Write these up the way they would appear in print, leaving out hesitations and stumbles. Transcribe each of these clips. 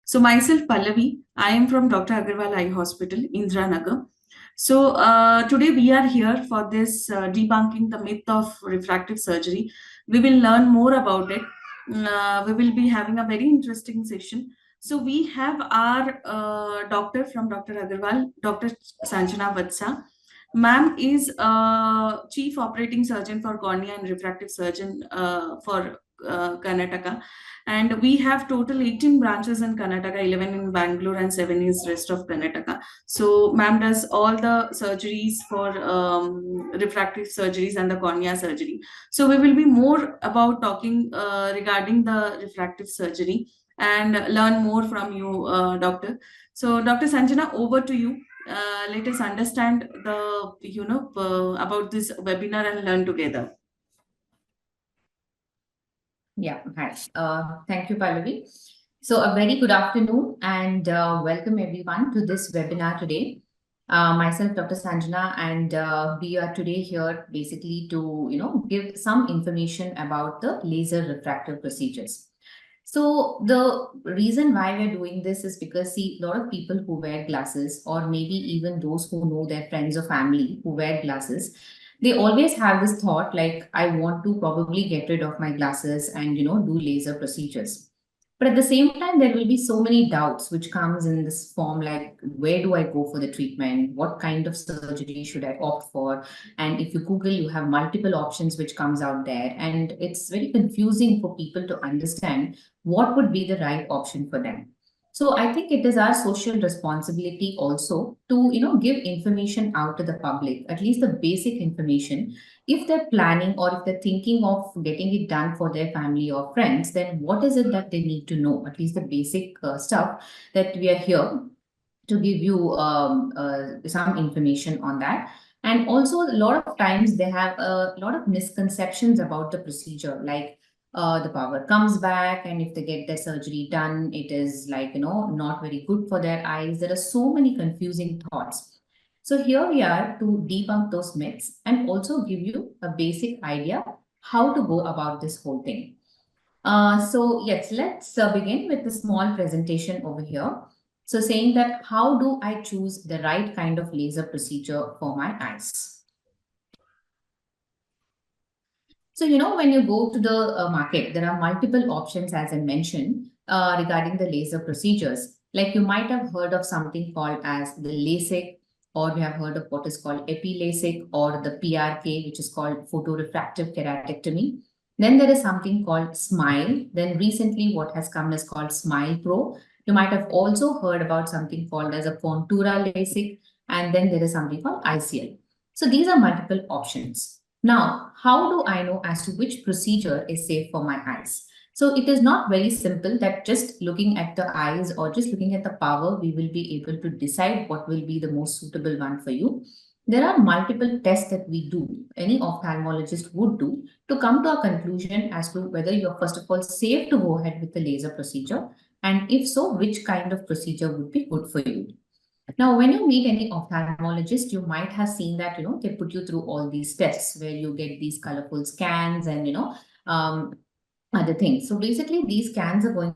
So myself, Pallavi, I am from Dr. Agarwal Eye Hospital, Indranagar. So today we are here for this debunking the myth of refractive surgery. We will learn more about it. We will be having a very interesting session. So we have our doctor from Dr. Agarwal, Dr. Sanjana Vatsa. Ma'am is Chief Operating Surgeon for Cornea and Refractive Surgeon for Karnataka, and we have total 18 branches in Karnataka, 11 in Bangalore, and 7 is rest of Karnataka. So, ma'am does all the surgeries for refractive surgeries and the cornea surgery. So, we will be more about talking regarding the refractive surgery and learn more from you, doctor. So, Dr. Sanjana, over to you. Let us understand the about this webinar and learn together. Yeah, hi. Thank you, Pallavi. So a very good afternoon and welcome everyone to this webinar today. Myself, Dr. Sanjana, and we are today here basically to, give some information about the laser refractive procedures. So the reason why we're doing this is because, see, a lot of people who wear glasses, or maybe even those who know their friends or family who wear glasses, they always have this thought like, I want to probably get rid of my glasses and, do laser procedures. But at the same time, there will be so many doubts which comes in this form, like where do I go for the treatment? What kind of surgery should I opt for? And if you Google, you have multiple options which comes out there. And it's very confusing for people to understand what would be the right option for them. So I think it is our social responsibility also to, give information out to the public, at least the basic information. If they're planning or if they're thinking of getting it done for their family or friends, then what is it that they need to know? At least the basic stuff that we are here to give you some information on that. And also, a lot of times they have a lot of misconceptions about the procedure, like the power comes back, and if they get their surgery done, it is like, not very good for their eyes. There are so many confusing thoughts. So, here we are to debunk those myths and also give you a basic idea how to go about this whole thing. So yes, let's begin with a small presentation over here. So saying that how do I choose the right kind of laser procedure for my eyes? So, when you go to the market, there are multiple options, as I mentioned, regarding the laser procedures. Like you might have heard of something called as the LASIK, or you have heard of what is called epi-LASIK, or the PRK, which is called photorefractive keratectomy. Then there is something called SMILE. Then recently, what has come is called SMILE Pro. You might have also heard about something called as a Contura LASIK, and then there is something called ICL. So these are multiple options. Now, how do I know as to which procedure is safe for my eyes? So it is not very simple that just looking at the eyes or just looking at the power, we will be able to decide what will be the most suitable one for you. There are multiple tests that we do, any ophthalmologist would do, to come to a conclusion as to whether you're first of all safe to go ahead with the laser procedure, and if so, which kind of procedure would be good for you. Now, when you meet any ophthalmologist, you might have seen that, they put you through all these tests where you get these colorful scans and, um, other things. So basically, these scans are going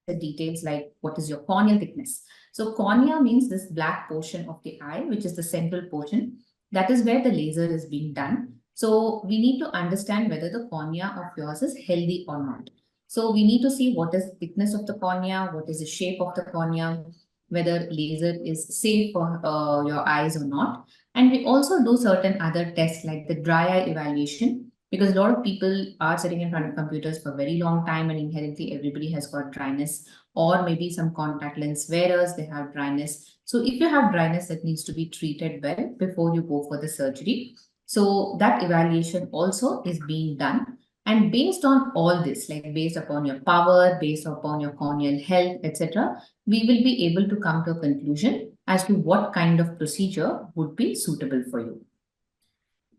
the details like what is your corneal thickness. So cornea means this black portion of the eye, which is the central portion. That is where the laser is being done. So we need to understand whether the cornea of yours is healthy or not. So we need to see what is the thickness of the cornea, what is the shape of the cornea, whether laser is safe for your eyes or not. And we also do certain other tests like the dry eye evaluation, because a lot of people are sitting in front of computers for a very long time and inherently everybody has got dryness, or maybe some contact lens wearers, they have dryness. So if you have dryness, that needs to be treated well before you go for the surgery. So that evaluation also is being done. And based on all this, like based upon your power, based upon your corneal health, etc., we will be able to come to a conclusion as to what kind of procedure would be suitable for you.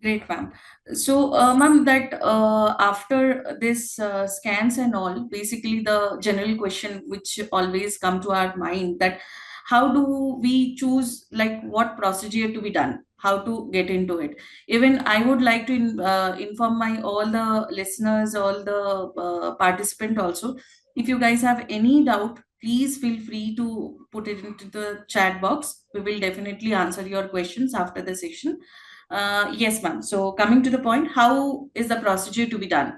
Great, ma'am. So, ma'am, that after this scans and all, basically the general question which always come to our mind that how do we choose like what procedure to be done, how to get into it. Even I would like to inform my all the listeners, all the participant also. If you guys have any doubt, please feel free to put it into the chat box. We will definitely answer your questions after the session. Yes, ma'am. So coming to the point, how is the procedure to be done?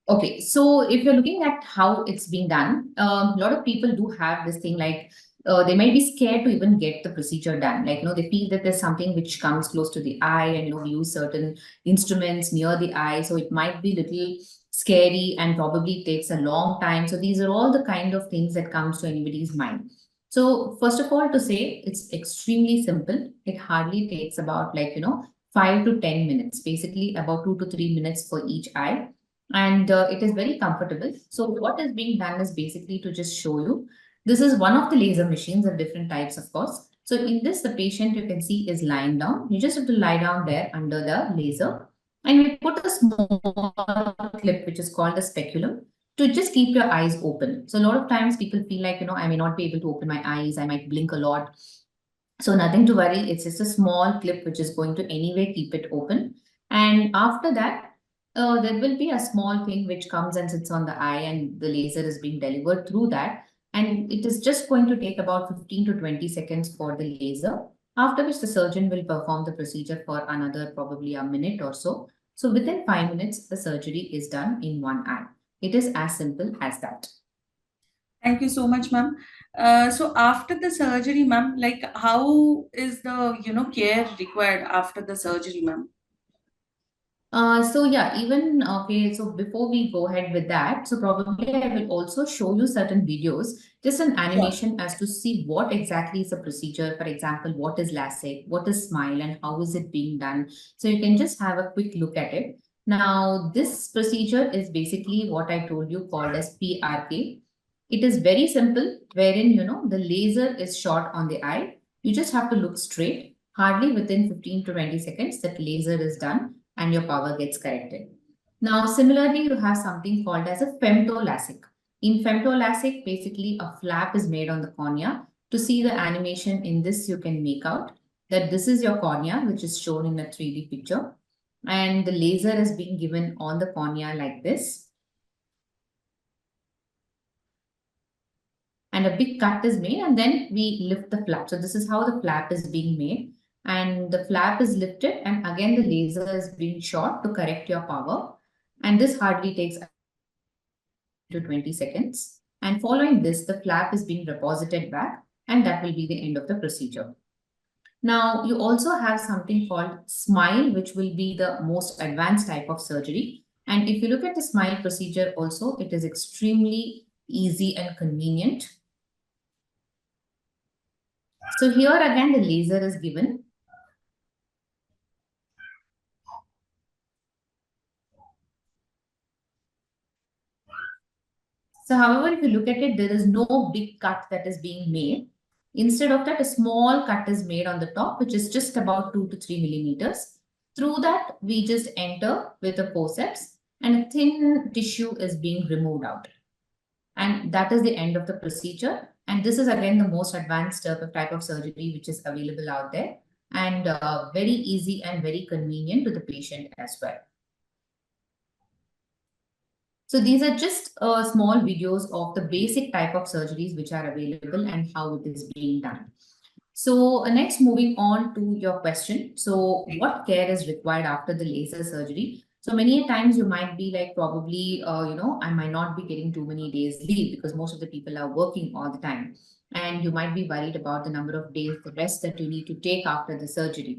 Okay, so if you're looking at how it's being done, a lot of people do have this thing like they might be scared to even get the procedure done. Like, they feel that there's something which comes close to the eye, and we use certain instruments near the eye, so it might be little scary and probably takes a long time. So these are all the kind of things that comes to anybody's mind. So first of all, to say it's extremely simple. It hardly takes about 5 to 10 minutes, basically about 2 to 3 minutes for each eye, and it is very comfortable. So what is being done is basically to just show you. This is one of the laser machines of different types, of course. So in this, the patient, you can see, is lying down. You just have to lie down there under the laser, and we put a small clip which is called a speculum to just keep your eyes open. So a lot of times people feel like, I may not be able to open my eyes, I might blink a lot. So nothing to worry. It's just a small clip which is going to anyway keep it open. And after that, there will be a small thing which comes and sits on the eye, and the laser is being delivered through that. And it is just going to take about 15 to 20 seconds for the laser, after which the surgeon will perform the procedure for another probably a minute or so. So within 5 minutes, the surgery is done in one eye. It is as simple as that. Thank you so much, ma'am. So after the surgery, ma'am, like how is the care required after the surgery, ma'am? So yeah, even okay, so before we go ahead with that, so probably I will also show you certain videos, just an Sure. animation as to see what exactly is the procedure. For example, what is LASIK, what is SMILE, and how is it being done. So you can just have a quick look at it. Now, this procedure is basically what I told you called as PRK. It is very simple, wherein the laser is shot on the eye. You just have to look straight. Hardly within 15 to 20 seconds, that laser is done and your power gets corrected. Now, similarly, you have something called as a femtolasic. In femtolasic, basically a flap is made on the cornea. To see the animation in this, you can make out that this is your cornea, which is shown in a 3D picture. And the laser is being given on the cornea like this. And a big cut is made, and then we lift the flap. So this is how the flap is being made, and the flap is lifted, and again the laser is being shot to correct your power, and this hardly takes to 20 seconds, and following this the flap is being reposited back, and that will be the end of the procedure. Now you also have something called SMILE, which will be the most advanced type of surgery, and if you look at the SMILE procedure also, it is extremely easy and convenient. So here again, the laser is given. So however, if you look at it, there is no big cut that is being made. Instead of that, a small cut is made on the top, which is just about 2 to 3 millimeters. Through that, we just enter with a forceps, and a thin tissue is being removed out. And that is the end of the procedure. And this is again the most advanced type of surgery which is available out there, and very easy and very convenient to the patient as well. So these are just small videos of the basic type of surgeries which are available and how it is being done. So next, moving on to your question. So what care is required after the laser surgery? So many a times you might be like, probably, I might not be getting too many days leave because most of the people are working all the time. And you might be worried about the number of days, the rest that you need to take after the surgery.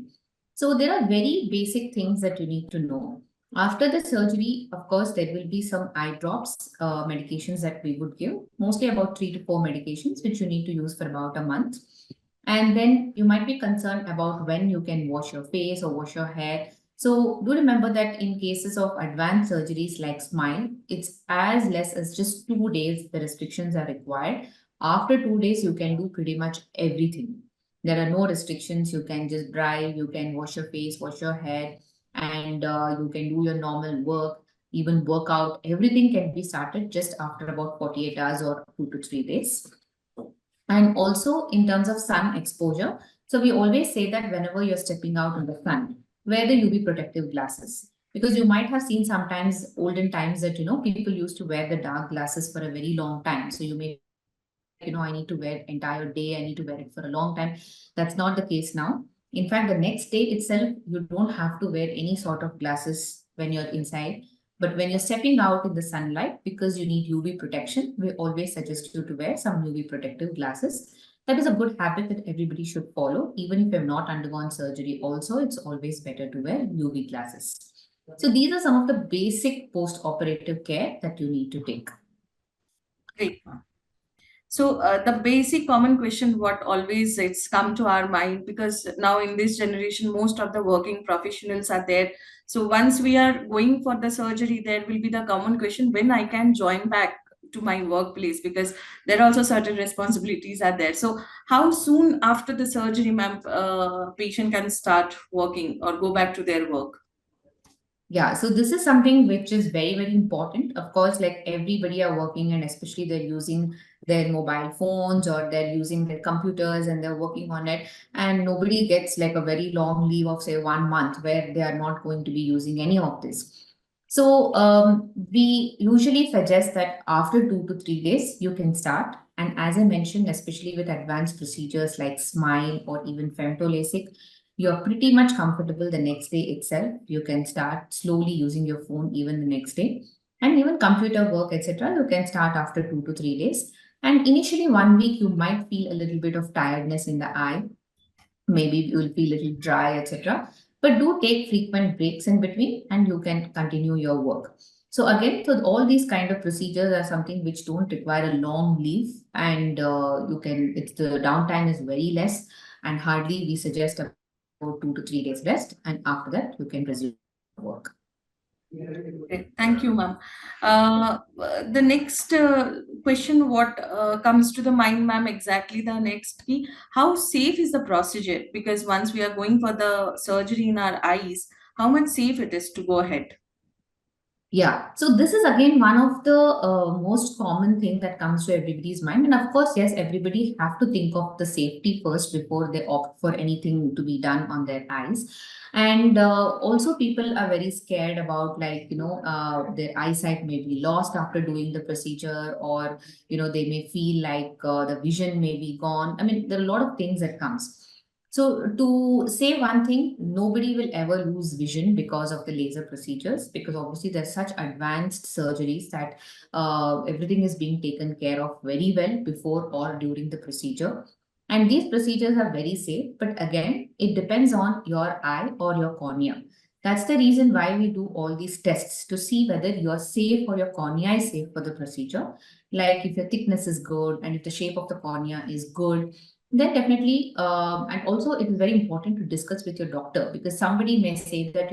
So there are very basic things that you need to know. After the surgery, of course, there will be some eye drops, medications that we would give, mostly about 3 to 4 medications, which you need to use for about a month. And then you might be concerned about when you can wash your face or wash your hair. So do remember that in cases of advanced surgeries like SMILE, it's as less as just 2 days the restrictions are required. After 2 days, you can do pretty much everything. There are no restrictions. You can just drive, you can wash your face, wash your hair, and you can do your normal work, even work out. Everything can be started just after about 48 hours or 2 to 3 days. And also in terms of sun exposure. So we always say that whenever you're stepping out in the sun, wear the UV protective glasses. Because you might have seen sometimes olden times that people used to wear the dark glasses for a very long time. So you may feel like I need to wear it entire day, I need to wear it for a long time. That's not the case now. In fact, the next day itself, you don't have to wear any sort of glasses when you're inside. But when you're stepping out in the sunlight, because you need UV protection, we always suggest you to wear some UV protective glasses. That is a good habit that everybody should follow. Even if you have not undergone surgery, also, it's always better to wear UV glasses. So these are some of the basic post-operative care that you need to take. Great. So the basic common question, what always it's come to our mind, because now in this generation, most of the working professionals are there. So once we are going for the surgery, there will be the common question when I can join back to my workplace, because there are also certain responsibilities are there. So how soon after the surgery, ma'am, patient can start working or go back to their work? Yeah, so this is something which is very, very important. Of course, like everybody are working and especially they're using their mobile phones or they're using their computers and they're working on it. And nobody gets like a very long leave of, say, 1 month where they are not going to be using any of this. So we usually suggest that after 2 to 3 days, you can start. And as I mentioned, especially with advanced procedures like SMILE or even femtolasic, you're pretty much comfortable the next day itself. You can start slowly using your phone even the next day. And even computer work, etc., you can start after 2 to 3 days. And initially, 1 week, you might feel a little bit of tiredness in the eye. Maybe you will feel a little dry, etc. But do take frequent breaks in between and you can continue your work. So again, so all these kind of procedures are something which don't require a long leave and it's the downtime is very less and hardly we suggest about 2 to 3 days rest and after that you can resume your work. Okay, thank you, ma'am. The next question, what comes to the mind, ma'am, exactly the next key, how safe is the procedure? Because once we are going for the surgery in our eyes, how much safe it is to go ahead? Yeah, so this is again one of the most common thing that comes to everybody's mind, and of course, yes, everybody have to think of the safety first before they opt for anything to be done on their eyes, and also people are very scared about their eyesight may be lost after doing the procedure, or they may feel like the vision may be gone. I mean, there are a lot of things that comes. So, to say one thing, nobody will ever lose vision because of the laser procedures, because obviously there's such advanced surgeries that everything is being taken care of very well before or during the procedure. And these procedures are very safe, but again, it depends on your eye or your cornea. That's the reason why we do all these tests to see whether you're safe or your cornea is safe for the procedure. Like if your thickness is good and if the shape of the cornea is good, then definitely, and also it is very important to discuss with your doctor because somebody may say that,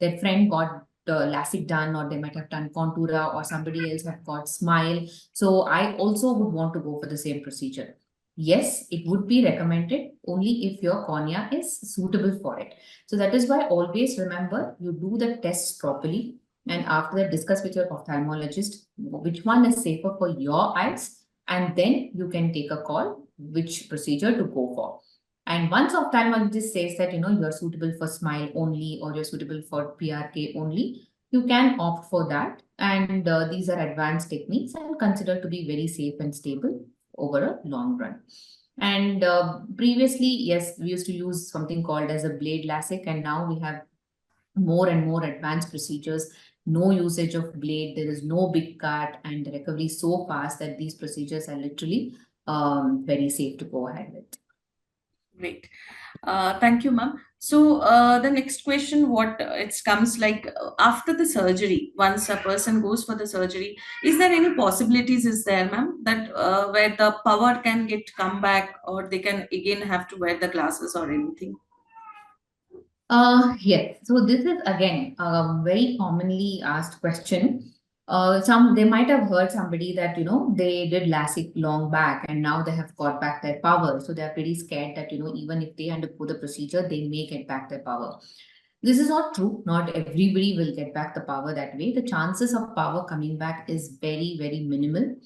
their friend got LASIK done or they might have done Contura or somebody else have got Smile. So I also would want to go for the same procedure. Yes, it would be recommended only if your cornea is suitable for it. So that is why always remember you do the tests properly and after that discuss with your ophthalmologist which one is safer for your eyes and then you can take a call which procedure to go for. And once ophthalmologist says that you're suitable for SMILE only or you're suitable for PRK only, you can opt for that. And these are advanced techniques and considered to be very safe and stable over a long run. And previously, yes, we used to use something called as a blade LASIK, and now we have more and more advanced procedures, no usage of blade, there is no big cut, and the recovery is so fast that these procedures are literally very safe to go ahead with. Great. Thank you, ma'am. So the next question, what it comes like after the surgery, once a person goes for the surgery, is there any possibilities is there, ma'am, that where the power can get come back or they can again have to wear the glasses or anything? Yes. So this is again a very commonly asked question. Some they might have heard somebody that they did LASIK long back and now they have got back their power. So they're pretty scared that even if they undergo the procedure, they may get back their power. This is not true. Not everybody will get back the power that way. The chances of power coming back is very, very minimal.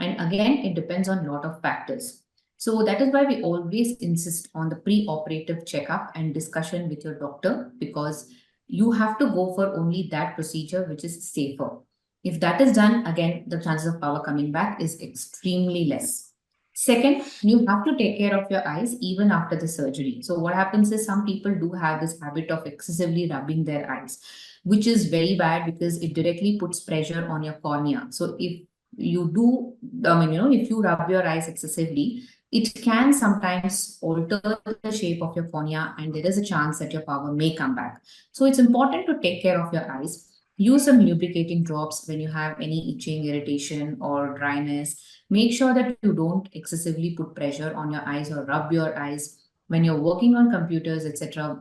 And again, it depends on a lot of factors. So that is why we always insist on the pre-operative checkup and discussion with your doctor because you have to go for only that procedure which is safer. If that is done, again, the chances of power coming back is extremely less. Second, you have to take care of your eyes even after the surgery. So, what happens is some people do have this habit of excessively rubbing their eyes, which is very bad because it directly puts pressure on your cornea. So, if you do, if you rub your eyes excessively, it can sometimes alter the shape of your cornea, and there is a chance that your power may come back. So, it's important to take care of your eyes. Use some lubricating drops when you have any itching, irritation, or dryness. Make sure that you don't excessively put pressure on your eyes or rub your eyes. When you're working on computers, etc.,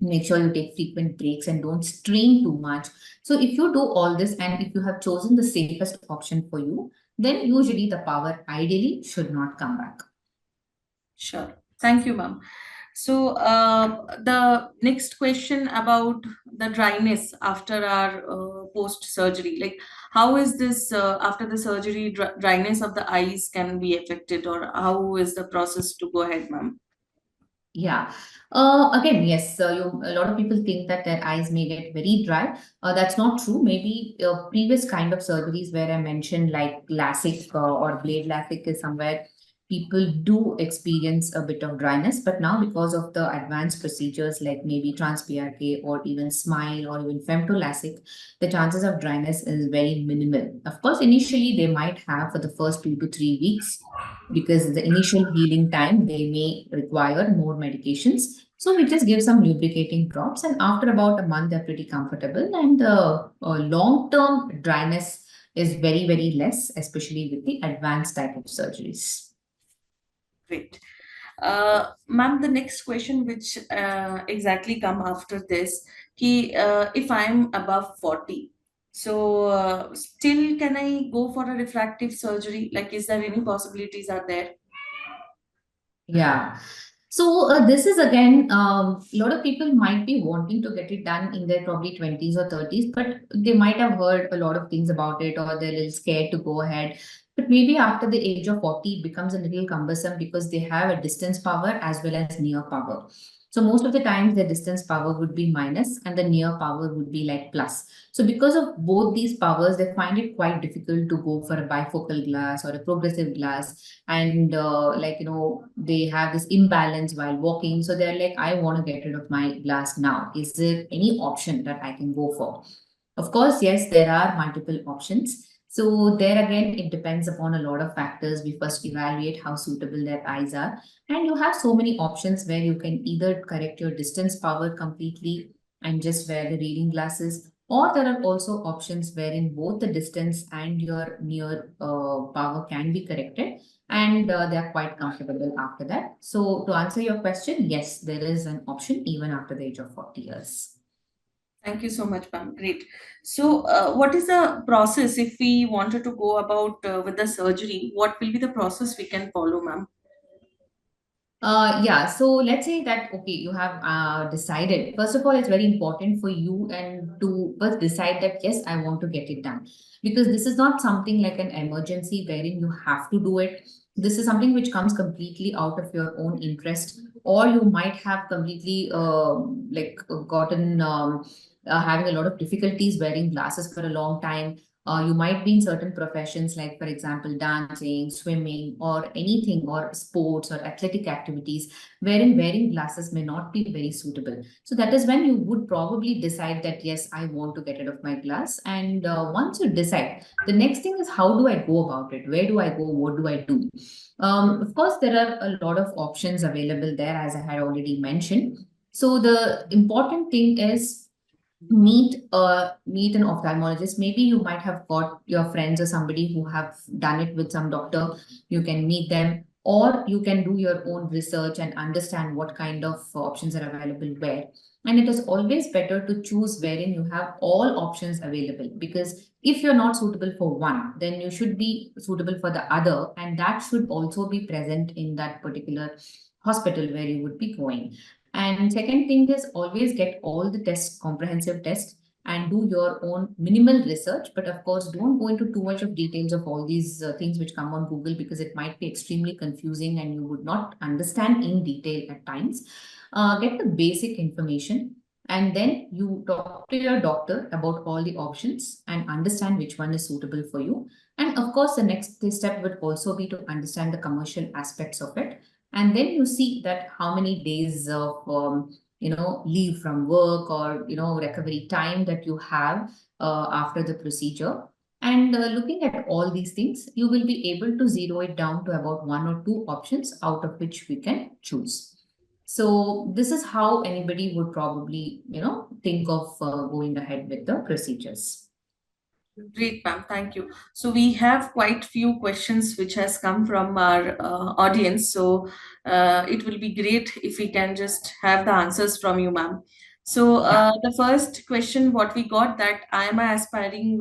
make sure you take frequent breaks and don't strain too much. So, if you do all this and if you have chosen the safest option for you, then usually the power ideally should not come back. Sure. Thank you, ma'am. So, the next question about the dryness after our post surgery, like how is this after the surgery, dryness of the eyes can be affected, or how is the process to go ahead, ma'am? Yeah. Again, yes, a lot of people think that their eyes may get very dry. That's not true. Maybe previous kind of surgeries where I mentioned like LASIK or blade LASIK is somewhere people do experience a bit of dryness. But now because of the advanced procedures like maybe trans-PRK or even SMILE or even femto LASIK, the chances of dryness is very minimal. Of course, initially they might have for the first 2 to 3 weeks because the initial healing time they may require more medications. So we just give some lubricating drops, and after about a month, they're pretty comfortable. And the long-term dryness is very, very less, especially with the advanced type of surgeries. Great. Ma'am, the next question, which exactly come after this, if I'm above 40, so still can I go for a refractive surgery? Like, is there any possibilities are there? Yeah. So this is again, a lot of people might be wanting to get it done in their probably 20s or 30s, but they might have heard a lot of things about it or they're a little scared to go ahead. But maybe after the age of 40, it becomes a little cumbersome because they have a distance power as well as near power. So most of the times the distance power would be minus and the near power would be like plus. So because of both these powers, they find it quite difficult to go for a bifocal glass or a progressive glass, and they have this imbalance while walking, so they're like, I want to get rid of my glass now. Is there any option that I can go for? Of course, yes, there are multiple options. So there again, it depends upon a lot of factors. We first evaluate how suitable their eyes are, and you have so many options where you can either correct your distance power completely and just wear the reading glasses, or there are also options wherein both the distance and your near power can be corrected, and they are quite comfortable after that. So to answer your question, yes, there is an option even after the age of 40 years. Thank you so much, ma'am. Great. So, what is the process if we wanted to go about with the surgery? What will be the process we can follow, ma'am? Yeah, so let's say that okay, you have decided. First of all, it's very important for you and to first decide that yes, I want to get it done, because this is not something like an emergency wherein you have to do it. This is something which comes completely out of your own interest, or you might have completely gotten having a lot of difficulties wearing glasses for a long time. You might be in certain professions, like, for example, dancing, swimming, or anything, or sports or athletic activities, wherein wearing glasses may not be very suitable. So, that is when you would probably decide that, yes, I want to get rid of my glass. And once you decide, the next thing is how do I go about it? Where do I go? What do I do? Of course, there are a lot of options available there, as I had already mentioned. So, the important thing is meet an ophthalmologist. Maybe you might have got your friends or somebody who have done it with some doctor. You can meet them, or you can do your own research and understand what kind of options are available where. And it is always better to choose wherein you have all options available, because if you're not suitable for one, then you should be suitable for the other, and that should also be present in that particular hospital where you would be going. And second thing is always get all the tests, comprehensive tests, and do your own minimal research. But of course, don't go into too much of details of all these things which come on Google, because it might be extremely confusing and you would not understand in detail at times. Get the basic information. And then you talk to your doctor about all the options and understand which one is suitable for you. And of course, the next step would also be to understand the commercial aspects of it. And then you see that how many days of leave from work or recovery time that you have after the procedure. And looking at all these things, you will be able to zero it down to about one or two options out of which we can choose. So this is how anybody would probably, think of going ahead with the procedures. Great, ma'am. Thank you. So we have quite few questions which has come from our audience. So it will be great if we can just have the answers from you, ma'am. So Yeah. the first question, what we got, that I am an aspiring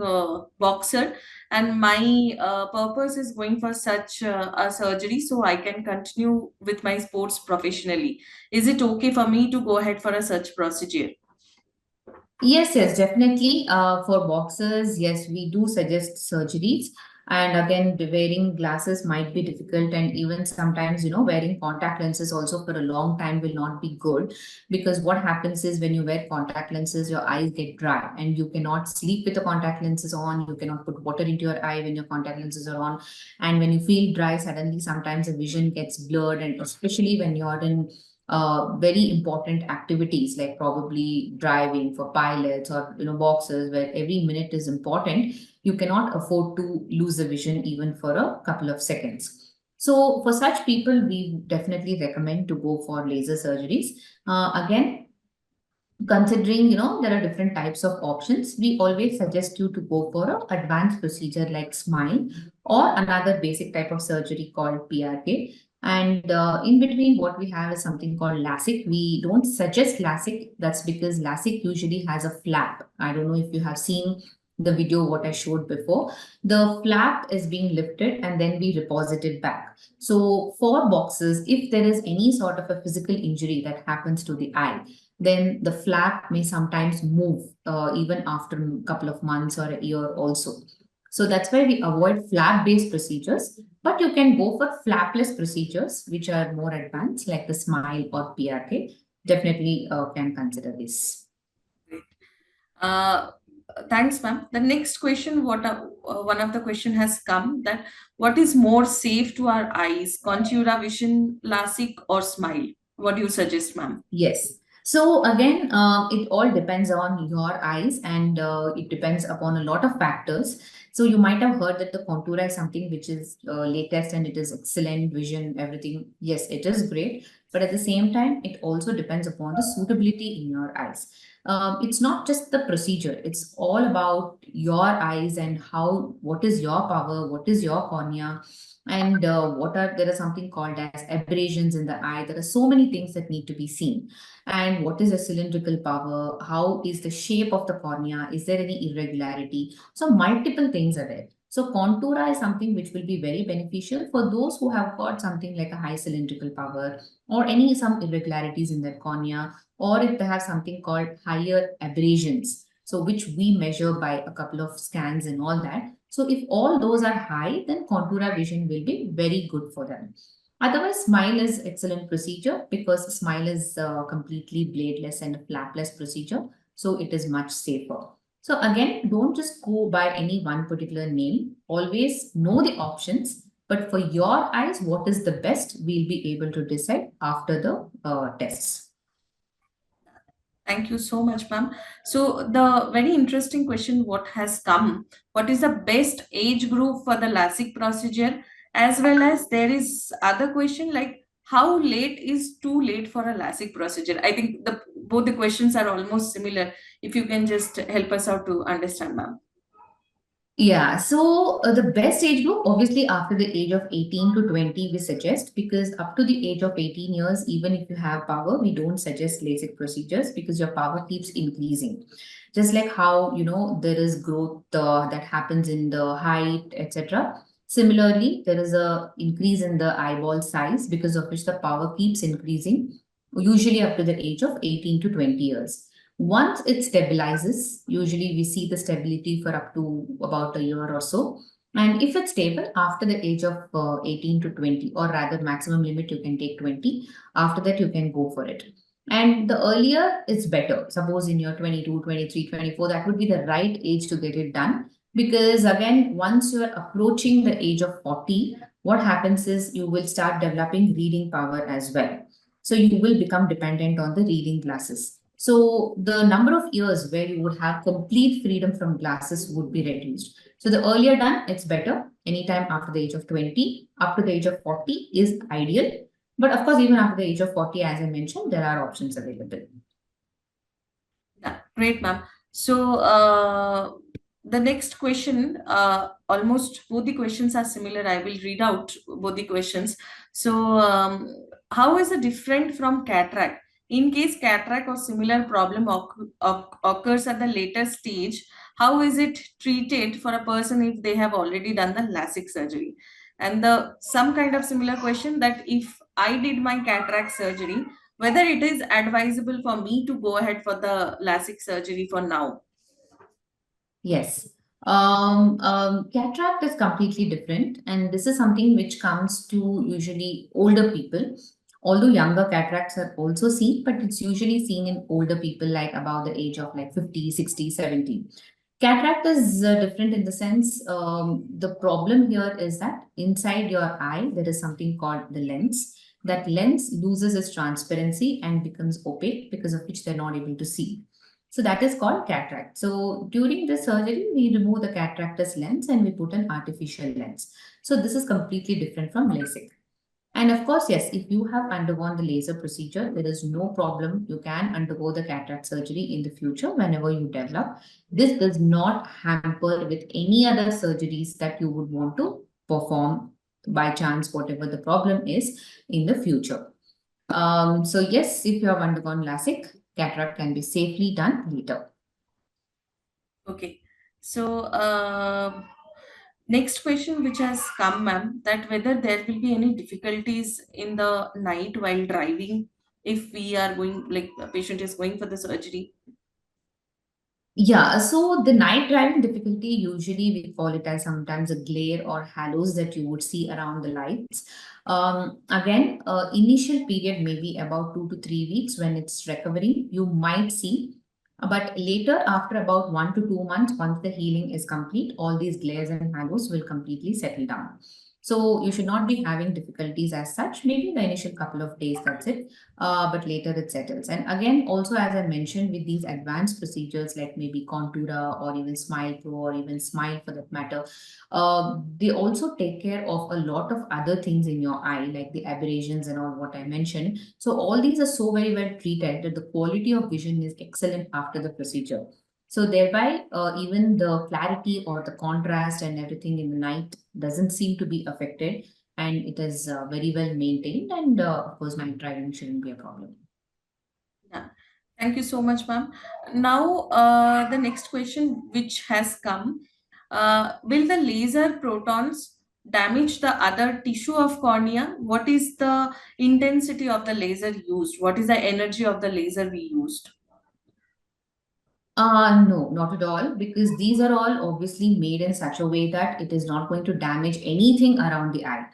boxer, and my purpose is going for such a surgery, so I can continue with my sports professionally. Is it okay for me to go ahead for a such procedure? Yes, yes, definitely. For boxers, yes, we do suggest surgeries. And again, wearing glasses might be difficult, and even sometimes, wearing contact lenses also for a long time will not be good, because what happens is when you wear contact lenses, your eyes get dry, and you cannot sleep with the contact lenses on. You cannot put water into your eye when your contact lenses are on, and when you feel dry, suddenly sometimes the vision gets blurred, and especially when you're in very important activities like probably driving for pilots or boxers where every minute is important, you cannot afford to lose the vision even for a couple of seconds. So for such people, we definitely recommend to go for laser surgeries. Again, considering there are different types of options, we always suggest you to go for a advanced procedure like smile or another basic type of surgery called PRK. And in between, what we have is something called LASIK. We don't suggest LASIK. That's because LASIK usually has a flap. I don't know if you have seen the video what I showed before. The flap is being lifted and then we deposit it back. So for boxes, if there is any sort of a physical injury that happens to the eye, then the flap may sometimes move even after a couple of months or a year also. So that's why we avoid flap based procedures, but you can go for flapless procedures, which are more advanced, like the smile or PRK. Definitely can consider this. Uh, Thanks, ma'am. The next question, one of the question has come, that what is more safe to our eyes, Contura Vision, LASIK, or Smile? What do you suggest, ma'am? Yes. So again, it all depends on your eyes, and it depends upon a lot of factors. So you might have heard that the Contour is something which is latest and it is excellent vision, everything. Yes, it is great. But at the same time, it also depends upon the suitability in your eyes. It's not just the procedure. It's all about your eyes and what is your power, what is your cornea, and there are something called as abrasions in the eye. There are so many things that need to be seen. And what is a cylindrical power? How is the shape of the cornea? Is there any irregularity? So multiple things are there. So contoura is something which will be very beneficial for those who have got something like a high cylindrical power or any some irregularities in their cornea, or if they have something called higher abrasions, so which we measure by a couple of scans and all that. So if all those are high, then contoura vision will be very good for them. Otherwise, smile is excellent procedure because smile is completely bladeless and a flapless procedure, so it is much safer. So again, don't just go by any one particular name. Always know the options, but for your eyes, what is the best, we'll be able to decide after the tests. Thank you so much, ma'am. So the very interesting question what has come, what is the best age group for the LASIK procedure? As well as there is other question like how late is too late for a LASIK procedure? I think the both the questions are almost similar. If you can just help us out to understand, ma'am. Yeah, so the best age group, obviously, after the age of 18 to 20, we suggest, because up to the age of 18 years, even if you have power, we don't suggest LASIK procedures because your power keeps increasing. Just like how, there is growth that happens in the height, etc. Similarly, there is a increase in the eyeball size because of which the power keeps increasing, usually up to the age of 18 to 20 years. Once it stabilizes, usually we see the stability for up to about a year or so. And if it's stable after the age of 18 to 20, or rather maximum limit you can take 20, after that you can go for it. And the earlier it's better. Suppose in your 22, 23, 24, that would be the right age to get it done. Because again, once you're approaching the age of 40, what happens is you will start developing reading power as well. So you will become dependent on the reading glasses. So the number of years where you would have complete freedom from glasses would be reduced. So the earlier done, it's better. Anytime after the age of 20, up to the age of 40 is ideal, but of course, even after the age of 40, as I mentioned, there are options available. Yeah, great, ma'am. So, the next question, almost both the questions are similar. I will read out both the questions. So, how is it different from cataract? In case cataract or similar problem occurs at the later stage, how is it treated for a person if they have already done the LASIK surgery? And the some kind of similar question that if I did my cataract surgery, whether it is advisable for me to go ahead for the LASIK surgery for now. Yes. Cataract is completely different, and this is something which comes to usually older people. Although younger cataracts are also seen, but it's usually seen in older people, like about the age of like 50, 60, 70. Cataract is different in the sense, the problem here is that inside your eye, there is something called the lens. That lens loses its transparency and becomes opaque, because of which they're not able to see. So that is called cataract. So during the surgery, we remove the cataractous lens and we put an artificial lens. So this is completely different from LASIK. And of course, yes, if you have undergone the laser procedure, there is no problem. You can undergo the cataract surgery in the future whenever you develop. This does not hamper with any other surgeries that you would want to perform by chance, whatever the problem is in the future. So yes, if you have undergone LASIK, cataract can be safely done later. Okay. So, next question which has come, ma'am, that whether there will be any difficulties in the night while driving if we are going, like a patient is going for the surgery. Yeah, so the night driving difficulty, usually we call it as sometimes a glare or halos that you would see around the lights. Again, initial period may be about 2 to 3 weeks when it's recovering, you might see. But later, after about 1 to 2 months, once the healing is complete, all these glares and halos will completely settle down. So you should not be having difficulties as such. Maybe the initial couple of days, that's it, but later it settles. And again, also as I mentioned, with these advanced procedures like maybe Contura or even Smile Pro or even Smile for that matter, they also take care of a lot of other things in your eye, like the aberrations and all what I mentioned. So all these are so very well treated that the quality of vision is excellent after the procedure. So thereby, even the clarity or the contrast and everything in the night doesn't seem to be affected, and it is very well maintained, and of course night driving shouldn't be a problem. Yeah. Thank you so much, ma'am. Now, the next question which has come, will the laser protons damage the other tissue of cornea? What is the intensity of the laser used? What is the energy of the laser we used? No, not at all, because these are all obviously made in such a way that it is not going to damage anything around the eye,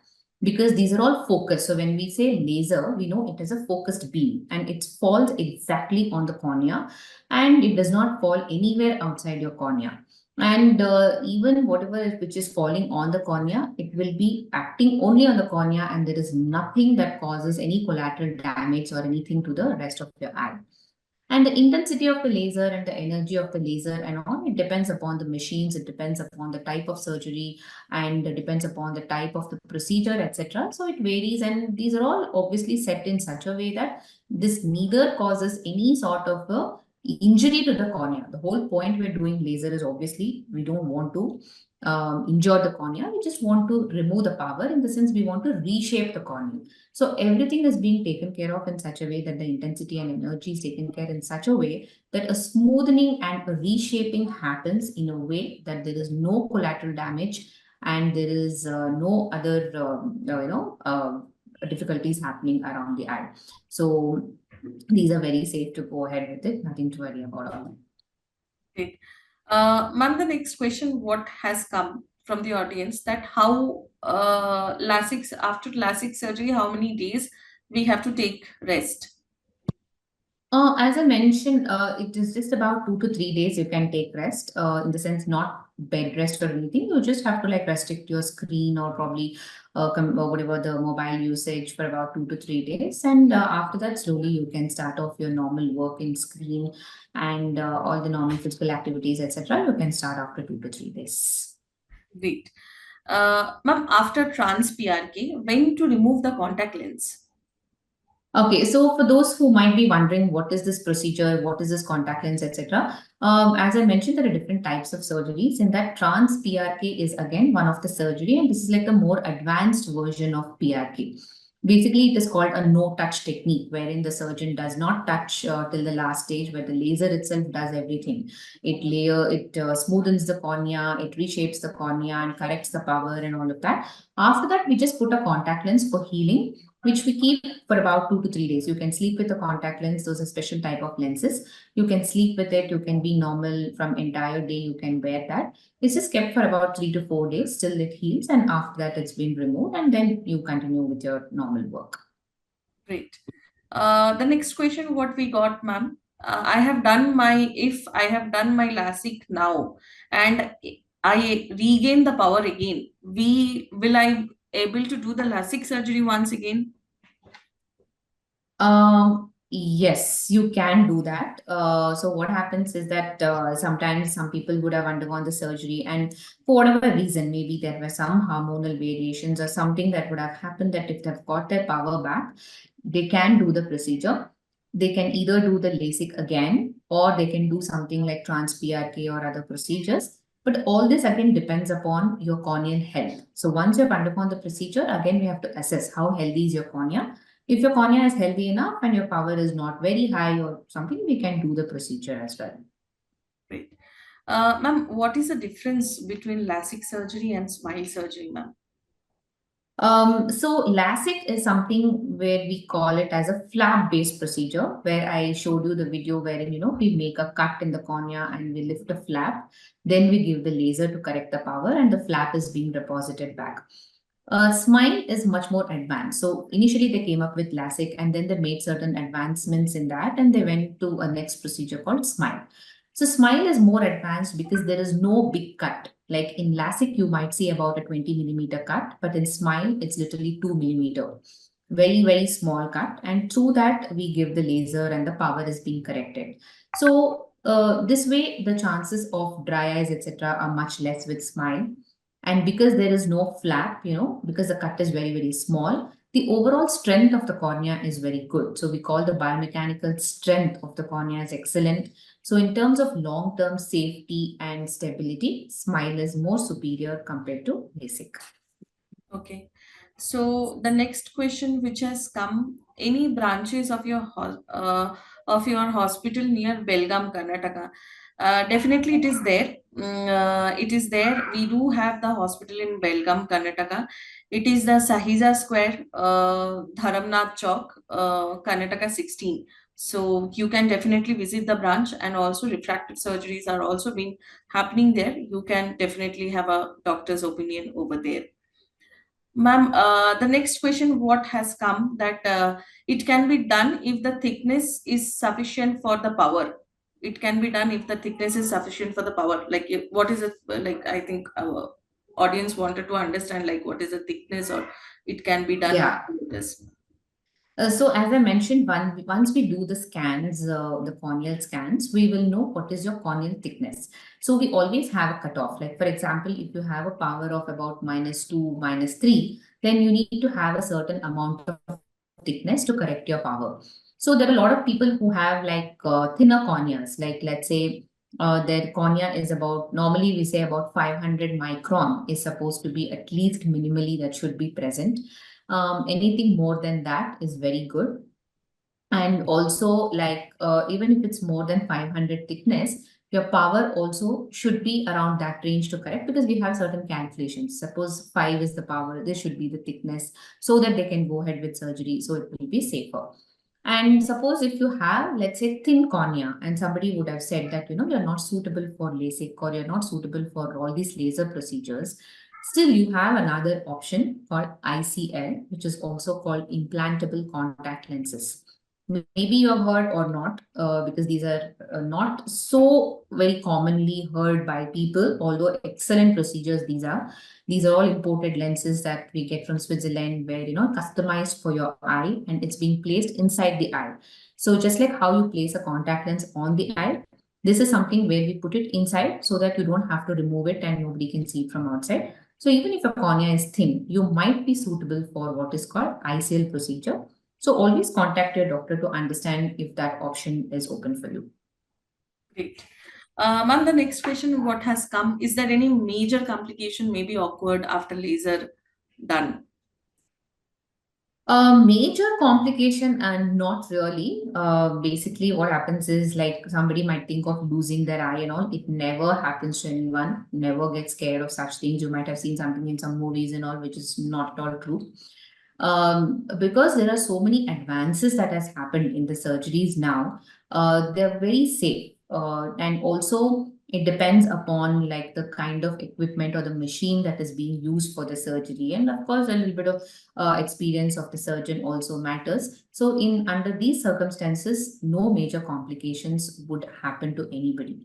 because these are all focused. So when we say laser, we know it is a focused beam and it falls exactly on the cornea, and it does not fall anywhere outside your cornea. And even whatever which is falling on the cornea, it will be acting only on the cornea, and there is nothing that causes any collateral damage or anything to the rest of your eye. And the intensity of the laser and the energy of the laser and all, it depends upon the machines, it depends upon the type of surgery, and it depends upon the type of the procedure, etc. So it varies, and these are all obviously set in such a way that this neither causes any sort of a injury to the cornea. The whole point we're doing laser is obviously we don't want to injure the cornea. We just want to remove the power, in the sense we want to reshape the cornea. So everything is being taken care of in such a way that the intensity and energy is taken care in such a way that a smoothening and a reshaping happens in a way that there is no collateral damage, and there is no other difficulties happening around the eye. So these are very safe to go ahead with it. Nothing to worry about on that. Great. Ma'am, the next question, what has come from the audience that how LASIK, after LASIK surgery, how many days we have to take rest? As I mentioned, it is just about 2 to 3 days you can take rest, in the sense not bed rest or anything. You just have to like restrict your screen or probably or whatever the mobile usage for about 2 to 3 days. And after that, slowly you can start off your normal work in screen and all the normal physical activities, etc. You can start after 2 to 3 days. Great. Ma'am, after trans PRK, when to remove the contact lens? Okay, so for those who might be wondering what is this procedure, what is this contact lens, etc. As I mentioned, there are different types of surgeries. In that, trans PRK is again one of the surgery, and this is like a more advanced version of PRK. Basically, it is called a no-touch technique, wherein the surgeon does not touch till the last stage, where the laser itself does everything. It smoothens the cornea, it reshapes the cornea, and corrects the power and all of that. After that, we just put a contact lens for healing, which we keep for about 2 to 3 days. You can sleep with the contact lens. Those are special type of lenses. You can sleep with it. You can be normal from entire day. You can wear that. This is kept for about 3 to 4 days till it heals, and after that, it's been removed, and then you continue with your normal work. Great. The next question, what we got, ma'am? If I have done my LASIK now and I regain the power again, will I able to do the LASIK surgery once again? Yes, you can do that. So what happens is that sometimes some people would have undergone the surgery, and for whatever reason, maybe there were some hormonal variations or something that would have happened, that if they've got their power back, they can do the procedure. They can either do the LASIK again, or they can do something like trans PRK or other procedures. But all this again depends upon your corneal health. So once you've undergone the procedure, again we have to assess how healthy is your cornea. If your cornea is healthy enough and your power is not very high or something, we can do the procedure as well. Great. Ma'am, what is the difference between LASIK surgery and smile surgery, ma'am? So LASIK is something where we call it as a flap-based procedure, where I showed you the video wherein we make a cut in the cornea and we lift a flap, then we give the laser to correct the power, and the flap is being deposited back. Smile is much more advanced. So initially they came up with LASIK, and then they made certain advancements in that, and they went to a next procedure called Smile. So Smile is more advanced because there is no big cut. Like in LASIK, you might see about a 20 millimeter cut, but in Smile, it's literally 2 millimeter. Very, very small cut. And through that, we give the laser and the power is being corrected. So this way, the chances of dry eyes, etc., are much less with Smile. And because there is no flap, because the cut is very, very small, the overall strength of the cornea is very good. So we call the biomechanical strength of the cornea is excellent. So in terms of long-term safety and stability, Smile is more superior compared to LASIK. Okay. So the next question which has come, any branches of of your hospital near Belgaum, Karnataka? Definitely it is there. It is there. We do have the hospital in Belgaum, Karnataka. It is the Sahiza Square, Dharamnath Chowk, Karnataka 16. So you can definitely visit the branch, and also refractive surgeries are also being happening there. You can definitely have a doctor's opinion over there. Ma'am, the next question what has come that it can be done if the thickness is sufficient for the power. It can be done if the thickness is sufficient for the power. Like what is it like? I think our audience wanted to understand like what is the thickness, or it can be done Yeah. with this. So as I mentioned, once we do the scans, the corneal scans, we will know what is your corneal thickness. So we always have a cutoff. Like for example, if you have a power of about -2, -3, then you need to have a certain amount of thickness to correct your power. So there are a lot of people who have like thinner corneas. Like let's say their cornea is about, normally we say about 500 micron is supposed to be at least minimally that should be present. Anything more than that is very good. And also, like even if it's more than 500 thickness, your power also should be around that range to correct, because we have certain calculations. Suppose 5 is the power, this should be the thickness, so that they can go ahead with surgery, so it will be safer. And suppose if you have, let's say, thin cornea, and somebody would have said that, you're not suitable for LASIK, or you're not suitable for all these laser procedures, still you have another option called ICL, which is also called implantable contact lenses. Maybe you have heard or not, because these are not so very commonly heard by people, although excellent procedures these are. These are all imported lenses that we get from Switzerland, where, customized for your eye, and it's being placed inside the eye. So just like how you place a contact lens on the eye, this is something where we put it inside so that you don't have to remove it and nobody can see it from outside. So even if your cornea is thin, you might be suitable for what is called ICL procedure. So always contact your doctor to understand if that option is open for you. Great. Ma'am, the next question what has come, is there any major complication may be occurred after laser done? A major complication and not really. Basically, what happens is like somebody might think of losing their eye and all. It never happens to anyone. Never get scared of such things. You might have seen something in some movies and all, which is not at all true. Because there are so many advances that has happened in the surgeries now, they're very safe, and also it depends upon like the kind of equipment or the machine that is being used for the surgery, and of course a little bit of experience of the surgeon also matters. So in under these circumstances, no major complications would happen to anybody.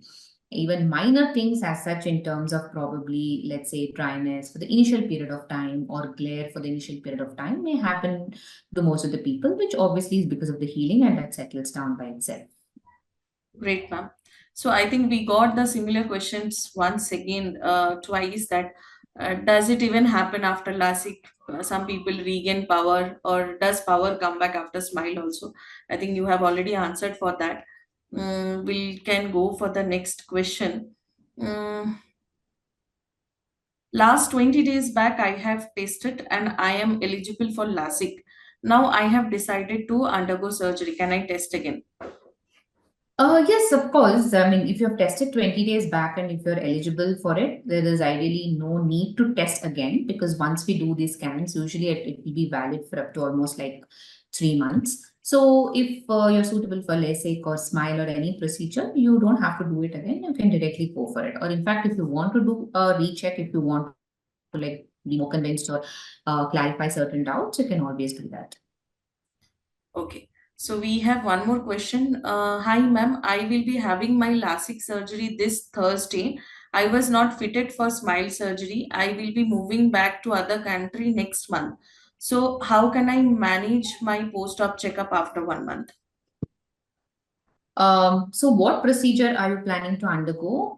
Even minor things as such in terms of probably, let's say, dryness for the initial period of time or glare for the initial period of time may happen to most of the people, which obviously is because of the healing and that settles down by itself. Great, ma'am. So I think we got the similar questions once again, twice, that does it even happen after LASIK? Some people regain power, or does power come back after smile also? I think you have already answered for that. We can go for the next question. Mm, Last 20 days back, I have tested and I am eligible for LASIK. Now I have decided to undergo surgery. Can I test again? Yes, of course. I mean, if you have tested 20 days back and if you're eligible for it, there is ideally no need to test again, because once we do these scans, usually it will be valid for up to almost like 3 months. So if you're suitable for LASIK or SMILE or any procedure, you don't have to do it again. You can directly go for it. Or in fact, if you want to do a recheck, if you want to like be more convinced or clarify certain doubts, you can always do that. Okay. So we have one more question. Hi, ma'am. I will be having my LASIK surgery this Thursday. I was not fitted for smile surgery. I will be moving back to other country next month. So how can I manage my post-op checkup after 1 month? So what procedure are you planning to undergo?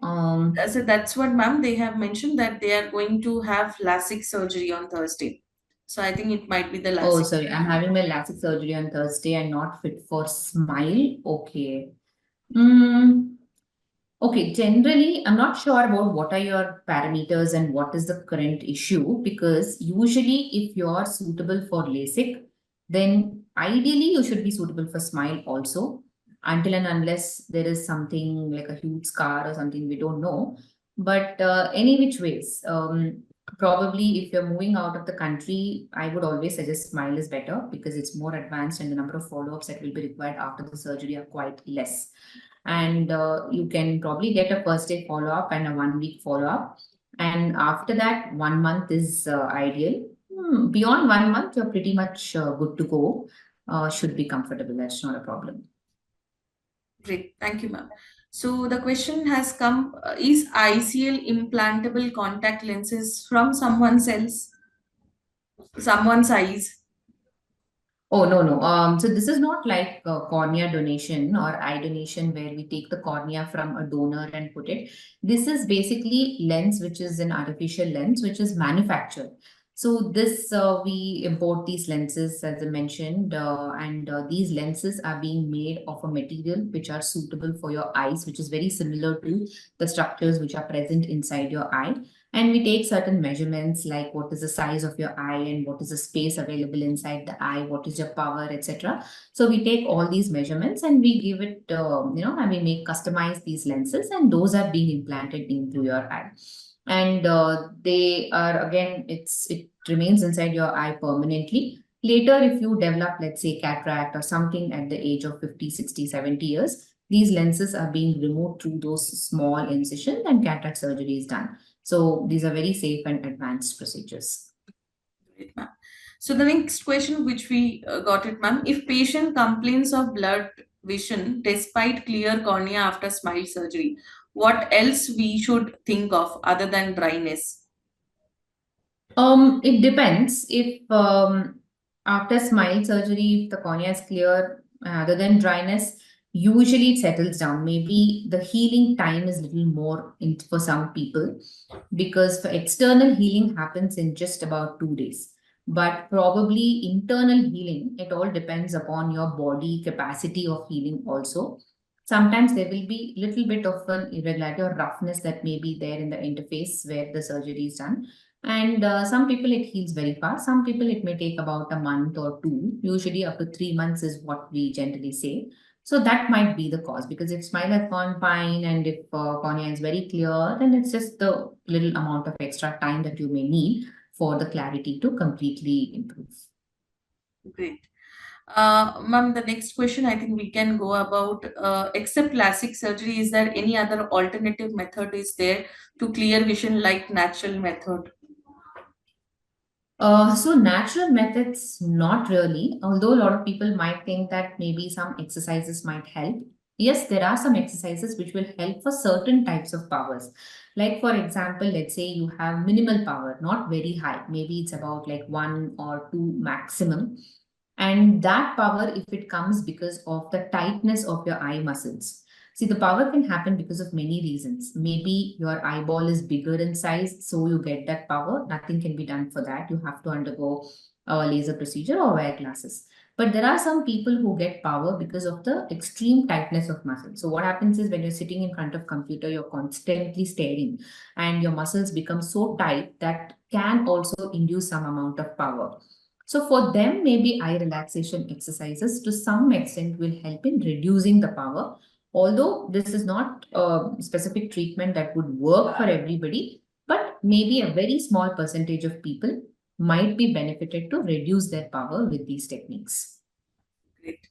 So that's what, ma'am, they have mentioned that they are going to have LASIK surgery on Thursday. So I think it might be the Oh, LASIK. sorry, I'm having my LASIK surgery on Thursday and not fit for smile. Okay. Mm, okay, generally, I'm not sure about what are your parameters and what is the current issue, because usually, if you're suitable for LASIK, then ideally you should be suitable for SMILE also, until and unless there is something like a huge scar or something we don't know. But any which ways, probably if you're moving out of the country, I would always suggest SMILE is better because it's more advanced and the number of follow ups that will be required after the surgery are quite less, and you can probably get a first day follow up and a 1 week follow up, and after that 1 month is ideal. Beyond 1 month you're pretty much good to go, should be comfortable, that's not a problem. Great. Thank you, ma'am. So the question has come, is ICL implantable contact lenses from someone's eyes? Oh, no, no. So this is not like cornea donation or eye donation where we take the cornea from a donor and put it. This is basically lens, which is an artificial lens, which is manufactured. So this we import these lenses, as I mentioned, and these lenses are being made of a material which are suitable for your eyes, which is very similar to the structures which are present inside your eye, and we take certain measurements like what is the size of your eye and what is the space available inside the eye, what is your power, etc. So we take all these measurements and we give it, and we make customize these lenses, and those are being implanted into your eye. And they are, again, it remains inside your eye permanently. Later, if you develop, let's say, cataract or something at the age of 50, 60, 70 years, these lenses are being removed through those small incisions and cataract surgery is done. So these are very safe and advanced procedures. Great, ma'am. So the next question which we got it, ma'am, if patient complains of blurred vision despite clear cornea after smile surgery, what else we should think of other than dryness? It depends. If after smile surgery, if the cornea is clear, other than dryness, usually it settles down. Maybe the healing time is little more for some people, because for external healing happens in just about 2 days. But probably internal healing, it all depends upon your body capacity of healing also. Sometimes there will be little bit of an irregularity or roughness that may be there in the interface where the surgery is done, and some people it heals very fast. Some people it may take about a month or two. Usually up to 3 months is what we generally say. So that might be the cause, because if smile has gone fine and if cornea is very clear, then it's just the little amount of extra time that you may need for the clarity to completely improve. Great. Ma'am, the next question I think we can go about, except LASIK surgery, is there any other alternative method is there to clear vision like natural method? So natural methods, not really. Although a lot of people might think that maybe some exercises might help. Yes, there are some exercises which will help for certain types of powers. Like for example, let's say you have minimal power, not very high. Maybe it's about like 1 or 2 maximum. And that power, if it comes because of the tightness of your eye muscles. See, the power can happen because of many reasons. Maybe your eyeball is bigger in size, so you get that power. Nothing can be done for that. You have to undergo a laser procedure or wear glasses. But there are some people who get power because of the extreme tightness of muscles. So what happens is when you're sitting in front of computer, you're constantly staring, and your muscles become so tight that can also induce some amount of power. So for them, maybe eye relaxation exercises to some extent will help in reducing the power. Although this is not a specific treatment that would work for everybody, but maybe a very small percentage of people might be benefited to reduce their power with these techniques. Great.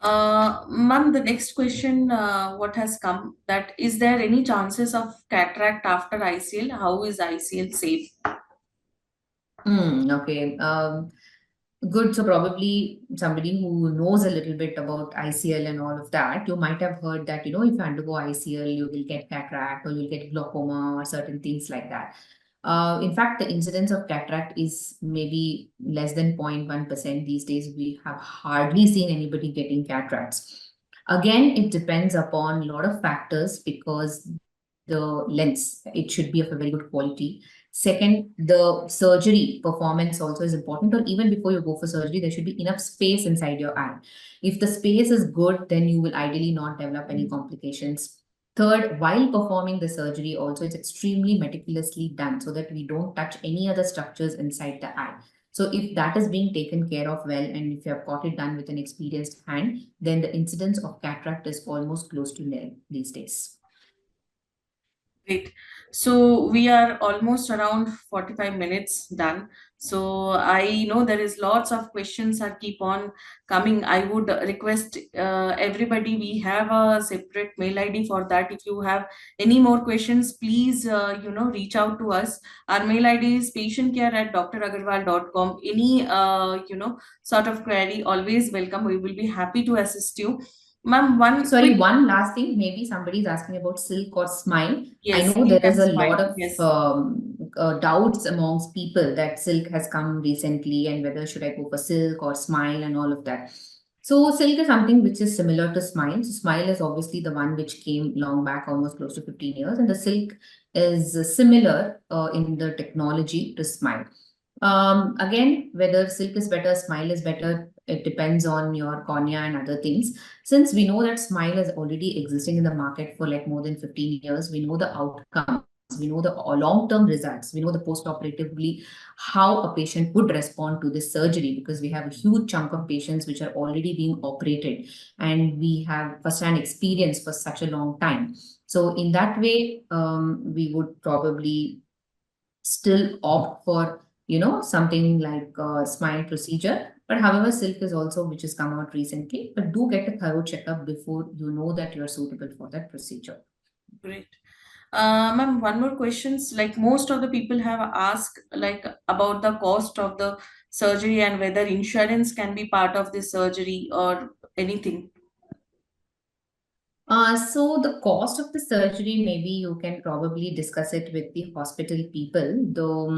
Ma'am, the next question, what has come, that is there any chances of cataract after ICL? How is ICL safe? Okay. Good. So probably somebody who knows a little bit about ICL and all of that, you might have heard that, if you undergo ICL, you will get cataract or you'll get glaucoma or certain things like that. In fact, the incidence of cataract is maybe less than 0.1% these days. We have hardly seen anybody getting cataracts. Again, it depends upon a lot of factors, because the lens, it should be of a very good quality. Second, the surgery performance also is important, or even before you go for surgery, there should be enough space inside your eye. If the space is good, then you will ideally not develop any complications. Third, while performing the surgery, also it's extremely meticulously done so that we don't touch any other structures inside the eye. So if that is being taken care of well, and if you have got it done with an experienced hand, then the incidence of cataract is almost close to nil these days. Great. So we are almost around 45 minutes done. So I know there is lots of questions are keep on coming. I would request everybody, we have a separate mail ID for that. If you have any more questions, please, reach out to us. Our mail ID is patientcare@dragarwal.com. Any, sort of query, always welcome. We will be happy to assist you. Ma'am, one Sorry, quick, one last thing. Maybe somebody is asking about silk or smile. I yes, know silk there is and a lot smile. of Yes. doubts amongst people that silk has come recently and whether should I go for silk or smile and all of that. So silk is something which is similar to smile. So smile is obviously the one which came long back, almost close to 15 years, and the silk is similar in the technology to smile. Again, whether silk is better, smile is better, it depends on your cornea and other things. Since we know that smile is already existing in the market for like more than 15 years, we know the outcomes, we know the long-term results, we know the post-operatively how a patient would respond to this surgery, because we have a huge chunk of patients which are already being operated, and we have first-hand experience for such a long time. So in that way, we would probably still opt for something like a smile procedure. But however, silk is also which has come out recently, but do get a thorough checkup before you know that you're suitable for that procedure. Great. Ma'am, one more questions. Like most of the people have asked like about the cost of the surgery and whether insurance can be part of the surgery or anything. So the cost of the surgery, maybe you can probably discuss it with the hospital people, though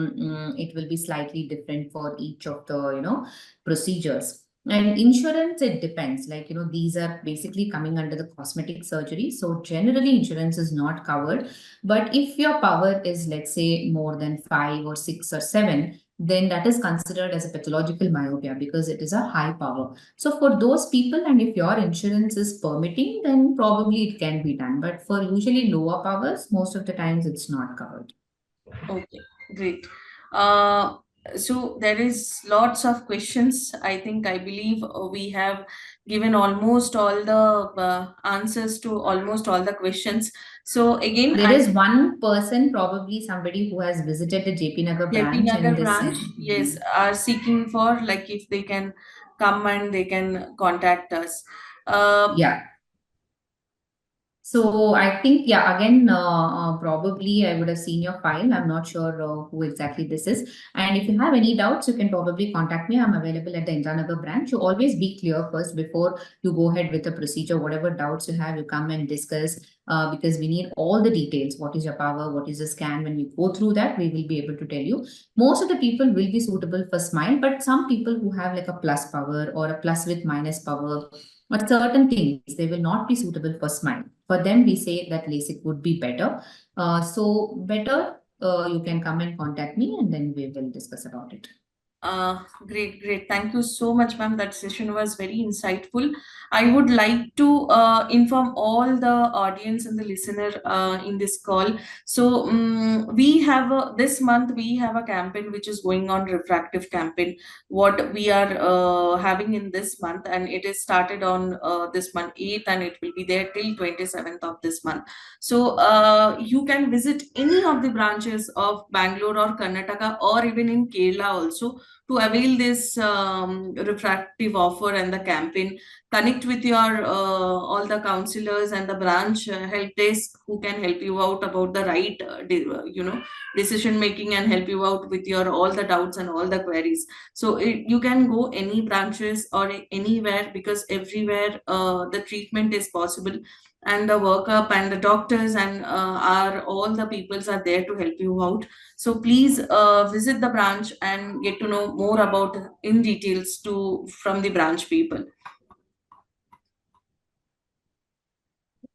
it will be slightly different for each of the, procedures. And insurance, it depends. Like, these are basically coming under the cosmetic surgery. So generally, insurance is not covered. But if your power is, let's say, more than five or six or seven, then that is considered as a pathological myopia because it is a high power. So for those people, and if your insurance is permitting, then probably it can be done. But for usually lower powers, most of the times it's not covered. Okay, great. Uh, so there is lots of questions. I believe we have given almost all the answers to almost all the questions. So again, There is one person, probably somebody who has visited the JP Nagar JP branch and Nagar this branch, said, yes, are seeking for like if they can come and they can contact us. Uh, yeah. So I think, yeah, again, probably I would have seen your file. I'm not sure who exactly this is. And if you have any doubts, you can probably contact me. I'm available at the Indranagar branch. You always be clear first before you go ahead with the procedure. Whatever doubts you have, you come and discuss because we need all the details. What is your power? What is the scan? When we go through that, we will be able to tell you. Most of the people will be suitable for smile, but some people who have like a plus power or a plus with minus power but certain things, they will not be suitable for smile. For them, we say that LASIK would be better. So better, you can come and contact me and then we will discuss about it. Great, great. Thank you so much, ma'am. That session was very insightful. I would like to inform all the audience and the listener in this call. So, we have this month we have a campaign which is going on, refractive campaign. What we are having in this month, and it is started on this month 8th, and it will be there till 27th of this month. So, you can visit any of the branches of Bangalore or Karnataka or even in Kerala also to avail this refractive offer and the campaign. Connect with your all the counselors and the branch help desk who can help you out about the right decision making and help you out with your all the doubts and all the queries. So you can go any branches or anywhere because everywhere the treatment is possible, and the workup and the doctors and are all the peoples are there to help you out. So please visit the branch and get to know more about in details to from the branch people.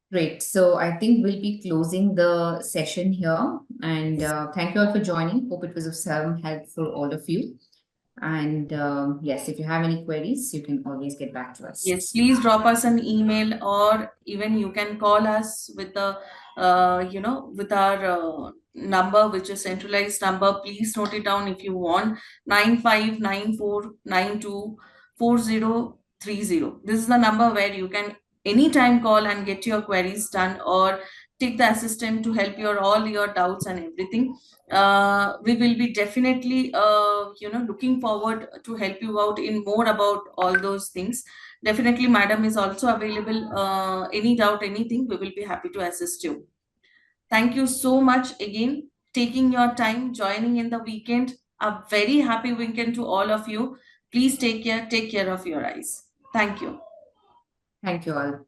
Great. So I think we'll be closing the session here. And thank you all for joining. Hope it was of some help for all of you. And yes, if you have any queries, you can always get back to us. Yes, please drop us an email or even you can call us with the with our number which is centralized number. Please note it down if you want: 9594924030. This is the number where you can anytime call and get your queries done or take the assistant to help your all your doubts and everything. We will be definitely looking forward to help you out in more about all those things. Definitely madam is also available, any doubt anything we will be happy to assist you. Thank you so much again taking your time joining in the weekend. A very happy weekend to all of you. Please take care of your eyes. Thank you. Thank you all.